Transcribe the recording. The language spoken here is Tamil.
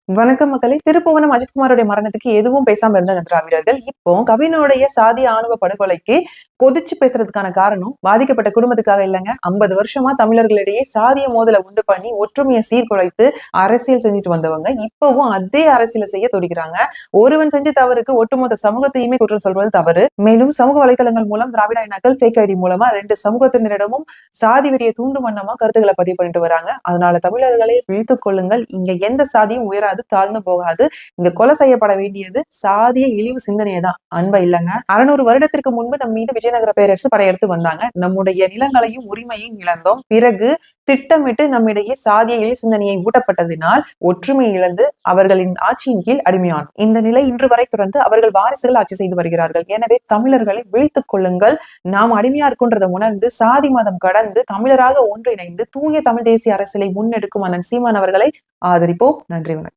வணக்கம் மக்களே. திருப்புவனம் அஜித்குமாரோட மரணத்துக்கு எதுவும் பேசாம இருந்த திராவிடர்கள் இப்போ கவினுடைய சாதி ஆணவ படுகொலைக்கு கொதிச்சு பேசுறதுக்கான காரணம் பாதிக்கப்பட்ட குடும்பத்துக்காக இல்லைங்க. 50 வருஷமா தமிழர்களிடையே சாதிய மோதலை உண்டு பண்ணி ஒற்றுமையை சீர்குலைத்து அரசியல் செஞ்சுட்டு வந்தவங்க இப்பவும் அதே அரசியலை செய்ய துடிக்கிறாங்க. ஒருவன் செஞ்ச தவறுக்கு ஒட்டுமொத்த சமூகத்தையுமே குற்றம் சொல்வது தவறு. மேலும் சமூக வலைதளங்கள் மூலம் திராவிட இனங்கள் ஃபேக் ஐடி மூலமா 2 சமூகத்தினரிடமும் சாதி வெறியை தூண்டும் வண்ணமா கருத்துக்களை பதிவு பண்ணிட்டு வராங்க. அதனால தமிழர்களை விழித்துக் கொள்ளுங்கள். இங்க எந்த சாதியும் உயராது, தாழ்ந்து போகாது. இங்க கொலை செய்யப்பட வேண்டியது சாதிய இழிவு சிந்தனையை தான், அன்பை இல்லைங்க. 600 வருடத்திற்கு முன்பு நம் மீது விஜயநகர பேரரசு படையெடுத்து வந்தாங்க. நம்முடைய நிலங்களையும் உரிமையும் இழந்தோம். பிறகு திட்டமிட்டு நம்மிடையே சாதிய இழி சிந்தனையை ஊட்டப்பட்டதினால் ஒற்றுமை இழந்து அவர்களின் ஆட்சியின் கீழ் அடிமையானோம். இந்த நிலை இன்று வரை தொடர்ந்து அவர்கள் வாரிசுகள் ஆட்சி செய்து வருகிறார்கள். எனவே தமிழர்களை விழித்துக் கொள்ளுங்கள். நாம் அடிமையா இருக்குன்றதை உணர்ந்து சாதி மதம் கடந்து தமிழராக ஒன்றிணைந்து தூய தமிழ் தேசிய அரசியலை முன்னெடுக்கும் அண்ணன் சீமான் அவர்களை ஆதரிப்போம். நன்றி, வணக்கம்.